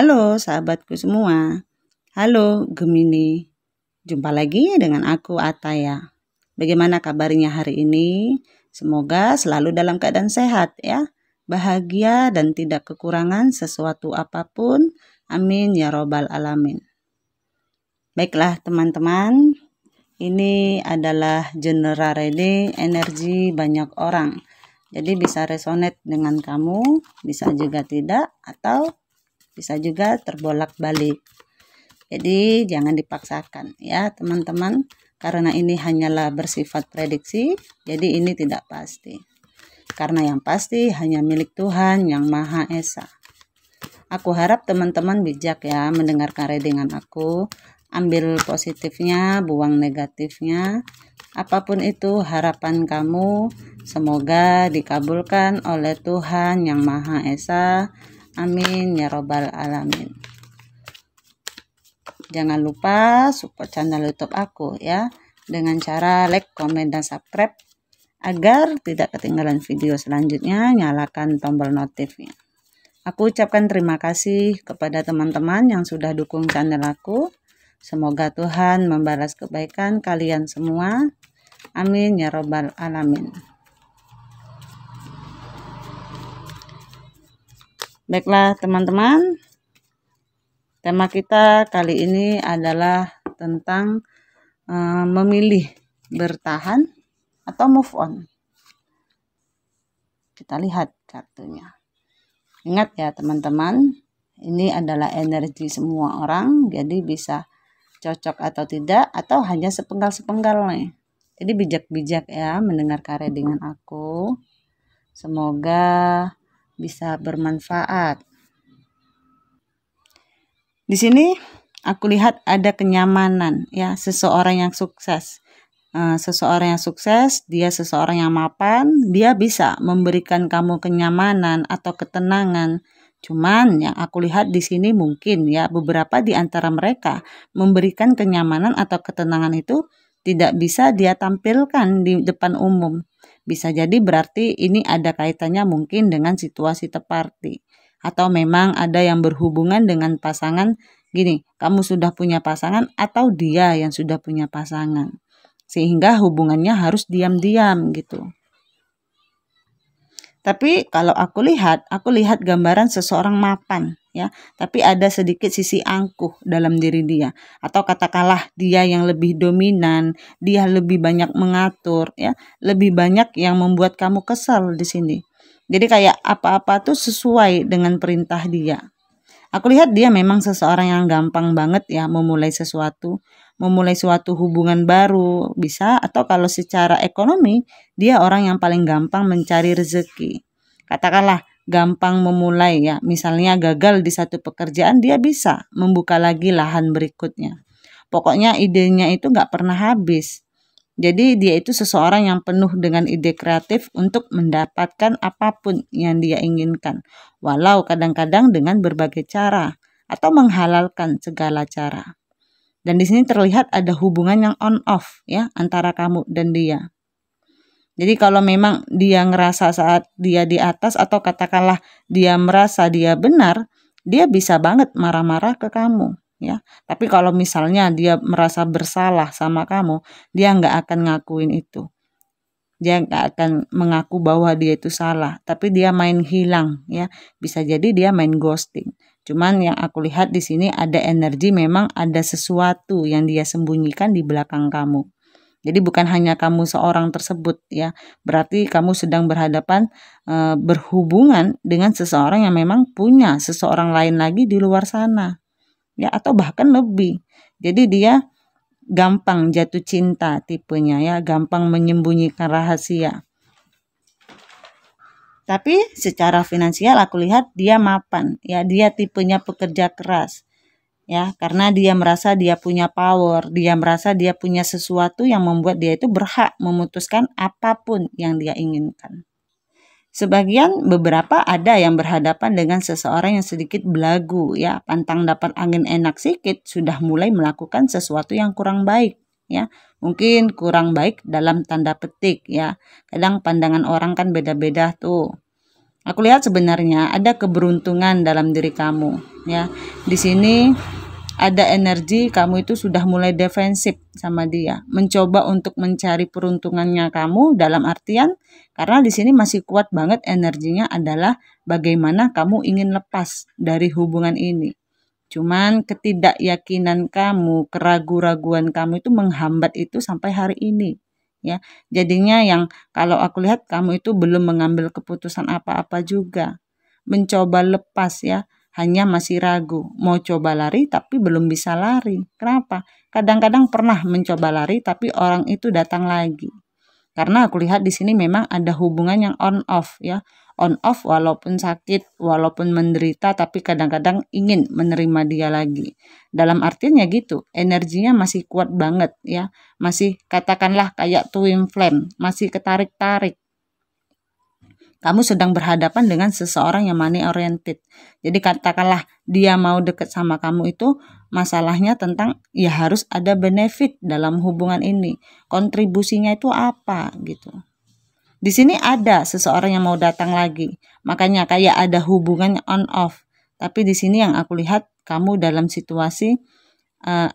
Halo sahabatku semua. Halo Gemini. Jumpa lagi dengan aku Ataya. Bagaimana kabarnya hari ini? Semoga selalu dalam keadaan sehat ya. Bahagia dan tidak kekurangan sesuatu apapun. Amin ya robbal alamin. Baiklah teman-teman. Ini adalah general reading energi banyak orang. Jadi bisa resonate dengan kamu, bisa juga tidak, atau bisa juga terbolak-balik. Jadi jangan dipaksakan ya teman-teman, karena ini hanyalah bersifat prediksi, jadi ini tidak pasti. Karena yang pasti hanya milik Tuhan yang Maha Esa. Aku harap teman-teman bijak ya mendengarkan readingan aku. Ambil positifnya, buang negatifnya. Apapun itu harapan kamu, semoga dikabulkan oleh Tuhan yang Maha Esa. Amin ya robbal alamin. Jangan lupa support channel YouTube aku ya dengan cara like, komen, dan subscribe agar tidak ketinggalan video selanjutnya. Nyalakan tombol notifnya. Aku ucapkan terima kasih kepada teman-teman yang sudah dukung channel aku. Semoga Tuhan membalas kebaikan kalian semua. Amin ya robbal alamin. Baiklah teman-teman, tema kita kali ini adalah tentang memilih bertahan atau move on. Kita lihat kartunya. Ingat ya teman-teman, ini adalah energi semua orang, jadi bisa cocok atau tidak, atau hanya sepenggal-sepenggal nih. Jadi bijak-bijak ya mendengarkan readingan aku. Semoga bisa bermanfaat. Di sini aku lihat ada kenyamanan ya, seseorang yang sukses. Seseorang yang sukses, dia seseorang yang mapan, dia bisa memberikan kamu kenyamanan atau ketenangan. Cuman yang aku lihat di sini mungkin ya beberapa di antara mereka memberikan kenyamanan atau ketenangan itu tidak bisa dia tampilkan di depan umum. Bisa jadi berarti ini ada kaitannya mungkin dengan situasi teparti. Atau memang ada yang berhubungan dengan pasangan. Gini, kamu sudah punya pasangan atau dia yang sudah punya pasangan. Sehingga hubungannya harus diam-diam gitu. Tapi kalau aku lihat gambaran seseorang mapan ya, tapi ada sedikit sisi angkuh dalam diri dia, atau katakanlah dia yang lebih dominan, dia lebih banyak mengatur ya, lebih banyak yang membuat kamu kesal di sini. Jadi kayak apa-apa tuh sesuai dengan perintah dia. Aku lihat dia memang seseorang yang gampang banget ya memulai suatu hubungan baru bisa, atau kalau secara ekonomi dia orang yang paling gampang mencari rezeki. Katakanlah gampang memulai ya, misalnya gagal di satu pekerjaan, dia bisa membuka lagi lahan berikutnya. Pokoknya idenya itu nggak pernah habis. Jadi dia itu seseorang yang penuh dengan ide kreatif untuk mendapatkan apapun yang dia inginkan. Walau kadang-kadang dengan berbagai cara atau menghalalkan segala cara. Dan di sini terlihat ada hubungan yang on off ya antara kamu dan dia. Jadi kalau memang dia ngerasa saat dia di atas, atau katakanlah dia merasa dia benar, dia bisa banget marah-marah ke kamu. Ya, tapi kalau misalnya dia merasa bersalah sama kamu, dia nggak akan ngakuin itu. Dia nggak akan mengaku bahwa dia itu salah, tapi dia main hilang ya. Bisa jadi dia main ghosting. Cuman yang aku lihat di sini ada energi, memang ada sesuatu yang dia sembunyikan di belakang kamu. Jadi bukan hanya kamu seorang tersebut ya. Berarti kamu sedang berhubungan dengan seseorang yang memang punya seseorang lain lagi di luar sana. Ya, atau bahkan lebih. Jadi dia gampang jatuh cinta tipenya ya, gampang menyembunyikan rahasia. Tapi secara finansial aku lihat dia mapan ya, dia tipenya pekerja keras. Ya, karena dia merasa dia punya power, dia merasa dia punya sesuatu yang membuat dia itu berhak memutuskan apapun yang dia inginkan. Beberapa ada yang berhadapan dengan seseorang yang sedikit belagu ya, pantang dapat angin enak sedikit, sudah mulai melakukan sesuatu yang kurang baik ya. Mungkin kurang baik dalam tanda petik ya. Kadang pandangan orang kan beda-beda tuh. Aku lihat sebenarnya ada keberuntungan dalam diri kamu ya. Di sini ada energi kamu itu sudah mulai defensif sama dia, mencoba untuk mencari peruntungannya kamu, dalam artian karena di sini masih kuat banget energinya adalah bagaimana kamu ingin lepas dari hubungan ini. Cuman ketidakyakinan kamu, keraguan-raguan kamu itu menghambat itu sampai hari ini. Ya, jadinya yang kalau aku lihat kamu itu belum mengambil keputusan apa-apa juga. Mencoba lepas ya, hanya masih ragu. Mau coba lari tapi belum bisa lari. Kenapa? Kadang-kadang pernah mencoba lari tapi orang itu datang lagi. Karena aku lihat di sini memang ada hubungan yang on off ya. On off walaupun sakit, walaupun menderita tapi kadang-kadang ingin menerima dia lagi. Dalam artian ya gitu, energinya masih kuat banget ya. Masih katakanlah kayak twin flame, masih ketarik-tarik. Kamu sedang berhadapan dengan seseorang yang money oriented. Jadi katakanlah dia mau deket sama kamu itu masalahnya tentang ya harus ada benefit dalam hubungan ini. Kontribusinya itu apa gitu. Di sini ada seseorang yang mau datang lagi. Makanya kayak ada hubungan on off. Tapi di sini yang aku lihat kamu dalam situasi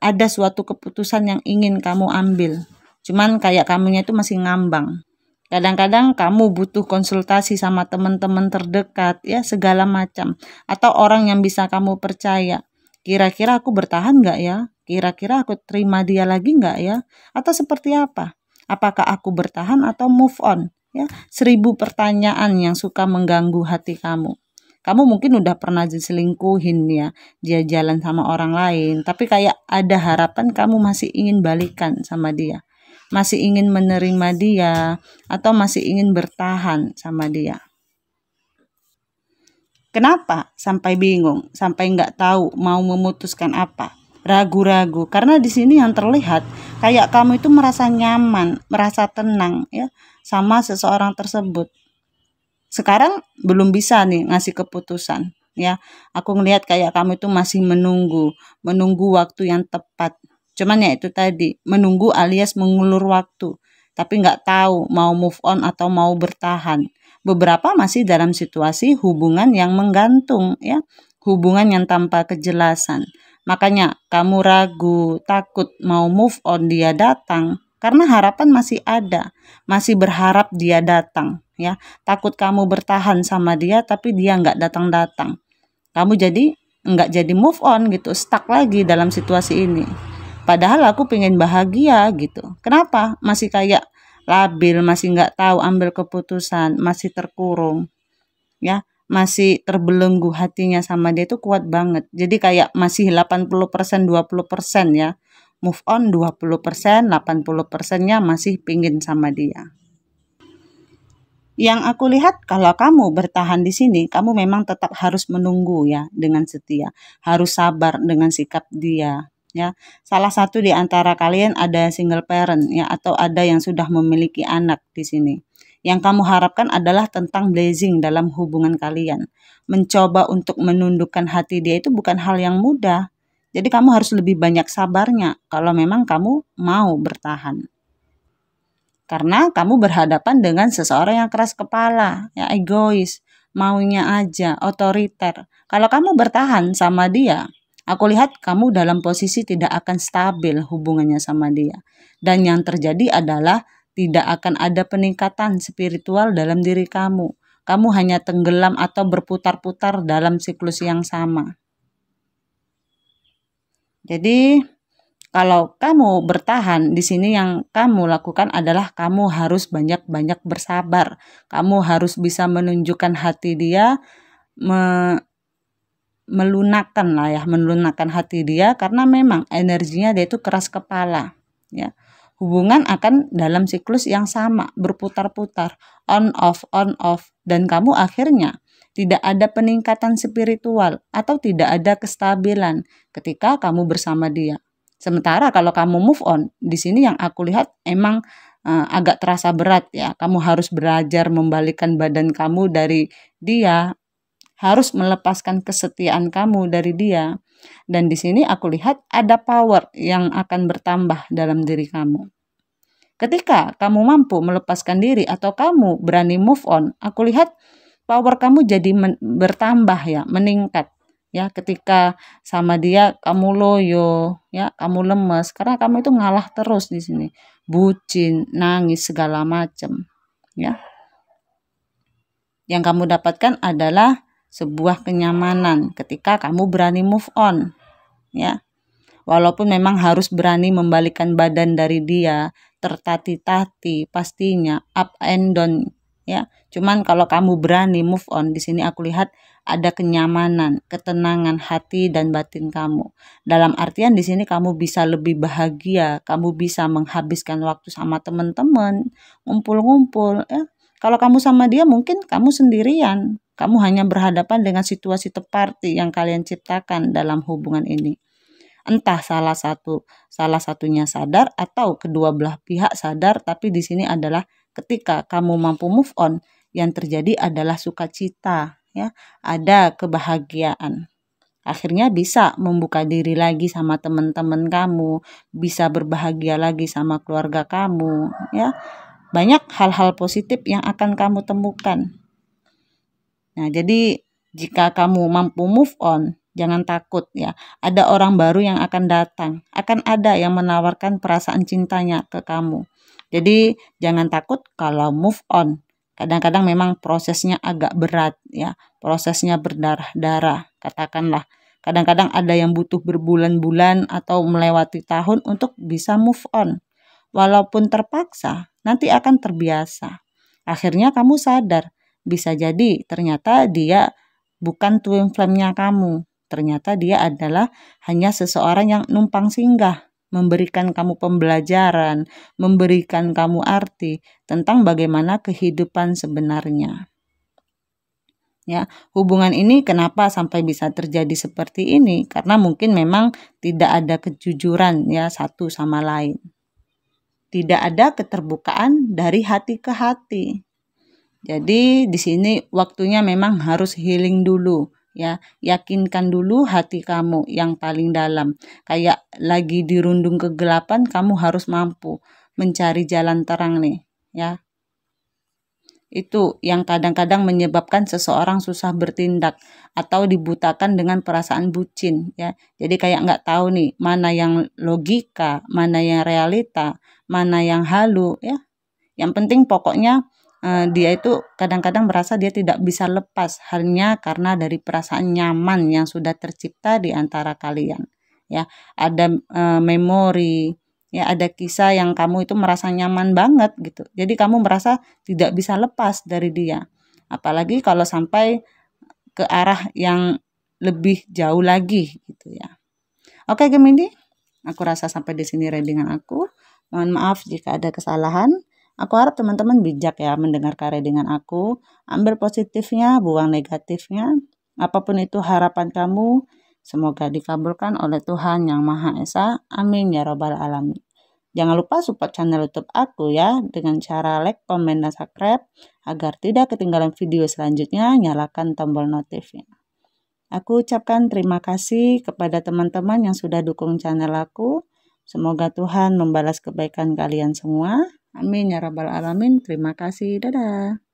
ada suatu keputusan yang ingin kamu ambil. Cuman kayak kamunya itu masih ngambang. Kadang-kadang kamu butuh konsultasi sama teman-teman terdekat, ya segala macam. Atau orang yang bisa kamu percaya. Kira-kira aku bertahan nggak ya? Kira-kira aku terima dia lagi nggak ya? Atau seperti apa? Apakah aku bertahan atau move on? Ya, 1000 pertanyaan yang suka mengganggu hati kamu. Kamu mungkin udah pernah diselingkuhin ya, dia jalan sama orang lain. Tapi kayak ada harapan kamu masih ingin balikan sama dia. Masih ingin menerima dia atau masih ingin bertahan sama dia. Kenapa sampai bingung, sampai nggak tahu mau memutuskan apa? Ragu-ragu karena di sini yang terlihat kayak kamu itu merasa nyaman, merasa tenang ya sama seseorang tersebut. Sekarang belum bisa nih ngasih keputusan ya. Aku ngelihat kayak kamu itu masih menunggu waktu yang tepat. Cuman ya itu tadi, menunggu alias mengulur waktu. Tapi nggak tahu mau move on atau mau bertahan. Beberapa masih dalam situasi hubungan yang menggantung ya. Hubungan yang tanpa kejelasan. Makanya kamu ragu, takut mau move on dia datang. Karena harapan masih ada. Masih berharap dia datang ya. Takut kamu bertahan sama dia tapi dia nggak datang-datang. Kamu jadi nggak jadi move on gitu. Stuck lagi dalam situasi ini. Padahal aku pengen bahagia gitu. Kenapa? Masih kayak labil, masih nggak tahu ambil keputusan, masih terkurung, ya, masih terbelenggu hatinya sama dia itu kuat banget. Jadi kayak masih 80%, 20% ya. Move on 20%, 80%-nya masih pingin sama dia. Yang aku lihat kalau kamu bertahan di sini, kamu memang tetap harus menunggu ya dengan setia. Harus sabar dengan sikap dia. Ya, salah satu di antara kalian ada single parent ya atau ada yang sudah memiliki anak di sini. Yang kamu harapkan adalah tentang blessing dalam hubungan kalian. Mencoba untuk menundukkan hati dia itu bukan hal yang mudah. Jadi kamu harus lebih banyak sabarnya kalau memang kamu mau bertahan. Karena kamu berhadapan dengan seseorang yang keras kepala, ya egois, maunya aja, otoriter. Kalau kamu bertahan sama dia, aku lihat kamu dalam posisi tidak akan stabil hubungannya sama dia. Dan yang terjadi adalah tidak akan ada peningkatan spiritual dalam diri kamu. Kamu hanya tenggelam atau berputar-putar dalam siklus yang sama. Jadi kalau kamu bertahan di sini yang kamu lakukan adalah kamu harus banyak-banyak bersabar. Kamu harus bisa menunjukkan hati dia, melunakkan hati dia karena memang energinya dia itu keras kepala ya. Hubungan akan dalam siklus yang sama, berputar-putar, on off dan kamu akhirnya tidak ada peningkatan spiritual atau tidak ada kestabilan ketika kamu bersama dia. Sementara kalau kamu move on, di sini yang aku lihat emang agak terasa berat ya. Kamu harus belajar membalikkan badan kamu dari dia, harus melepaskan kesetiaan kamu dari dia. Dan di sini aku lihat ada power yang akan bertambah dalam diri kamu. Ketika kamu mampu melepaskan diri atau kamu berani move on, aku lihat power kamu jadi bertambah ya, meningkat. Ya, ketika sama dia kamu loyo, ya, kamu lemes karena kamu itu ngalah terus di sini. Bucin, nangis segala macam, ya. Yang kamu dapatkan adalah sebuah kenyamanan ketika kamu berani move on, ya. Walaupun memang harus berani membalikan badan dari dia, tertati-tati, pastinya up and down, ya. Cuman kalau kamu berani move on, di sini aku lihat ada kenyamanan, ketenangan hati dan batin kamu. Dalam artian di sini kamu bisa lebih bahagia, kamu bisa menghabiskan waktu sama teman-teman, ngumpul-ngumpul, ya. Kalau kamu sama dia mungkin kamu sendirian, kamu hanya berhadapan dengan situasi seperti yang kalian ciptakan dalam hubungan ini. Entah salah satunya sadar atau kedua belah pihak sadar, tapi di sini adalah ketika kamu mampu move on, yang terjadi adalah sukacita, ya, ada kebahagiaan. Akhirnya bisa membuka diri lagi sama teman-teman kamu, bisa berbahagia lagi sama keluarga kamu, ya. Banyak hal-hal positif yang akan kamu temukan. Nah, jadi jika kamu mampu move on, jangan takut ya. Ada orang baru yang akan datang. Akan ada yang menawarkan perasaan cintanya ke kamu. Jadi jangan takut kalau move on. Kadang-kadang memang prosesnya agak berat ya. Prosesnya berdarah-darah katakanlah. Kadang-kadang ada yang butuh berbulan-bulan atau melewati tahun untuk bisa move on. Walaupun terpaksa, nanti akan terbiasa. Akhirnya kamu sadar, bisa jadi ternyata dia bukan twin flame-nya kamu. Ternyata dia adalah hanya seseorang yang numpang singgah, memberikan kamu pembelajaran, memberikan kamu arti tentang bagaimana kehidupan sebenarnya. Ya, hubungan ini kenapa sampai bisa terjadi seperti ini? Karena mungkin memang tidak ada kejujuran ya satu sama lain. Tidak ada keterbukaan dari hati ke hati. Jadi di sini waktunya memang harus healing dulu ya. Yakinkan dulu hati kamu yang paling dalam. Kayak lagi dirundung kegelapan, kamu harus mampu mencari jalan terang nih ya. Itu yang kadang-kadang menyebabkan seseorang susah bertindak atau dibutakan dengan perasaan bucin ya. Jadi kayak nggak tahu nih mana yang logika, mana yang realita, mana yang halu ya. Yang penting pokoknya dia itu kadang-kadang merasa dia tidak bisa lepas hanya karena dari perasaan nyaman yang sudah tercipta di antara kalian ya. Ada memori ya, ada kisah yang kamu itu merasa nyaman banget gitu, jadi kamu merasa tidak bisa lepas dari dia, apalagi kalau sampai ke arah yang lebih jauh lagi gitu ya. Oke Gemini, aku rasa sampai di sini readingan aku. Mohon maaf jika ada kesalahan. Aku harap teman-teman bijak ya mendengarkan readingan aku. Ambil positifnya, buang negatifnya. Apapun itu harapan kamu, semoga dikabulkan oleh Tuhan Yang Maha Esa. Amin ya robbal alamin. Jangan lupa support channel YouTube aku ya dengan cara like, komen, dan subscribe agar tidak ketinggalan video selanjutnya. Nyalakan tombol notifnya. Aku ucapkan terima kasih kepada teman-teman yang sudah dukung channel aku. Semoga Tuhan membalas kebaikan kalian semua. Amin ya rabbal alamin. Terima kasih. Dadah.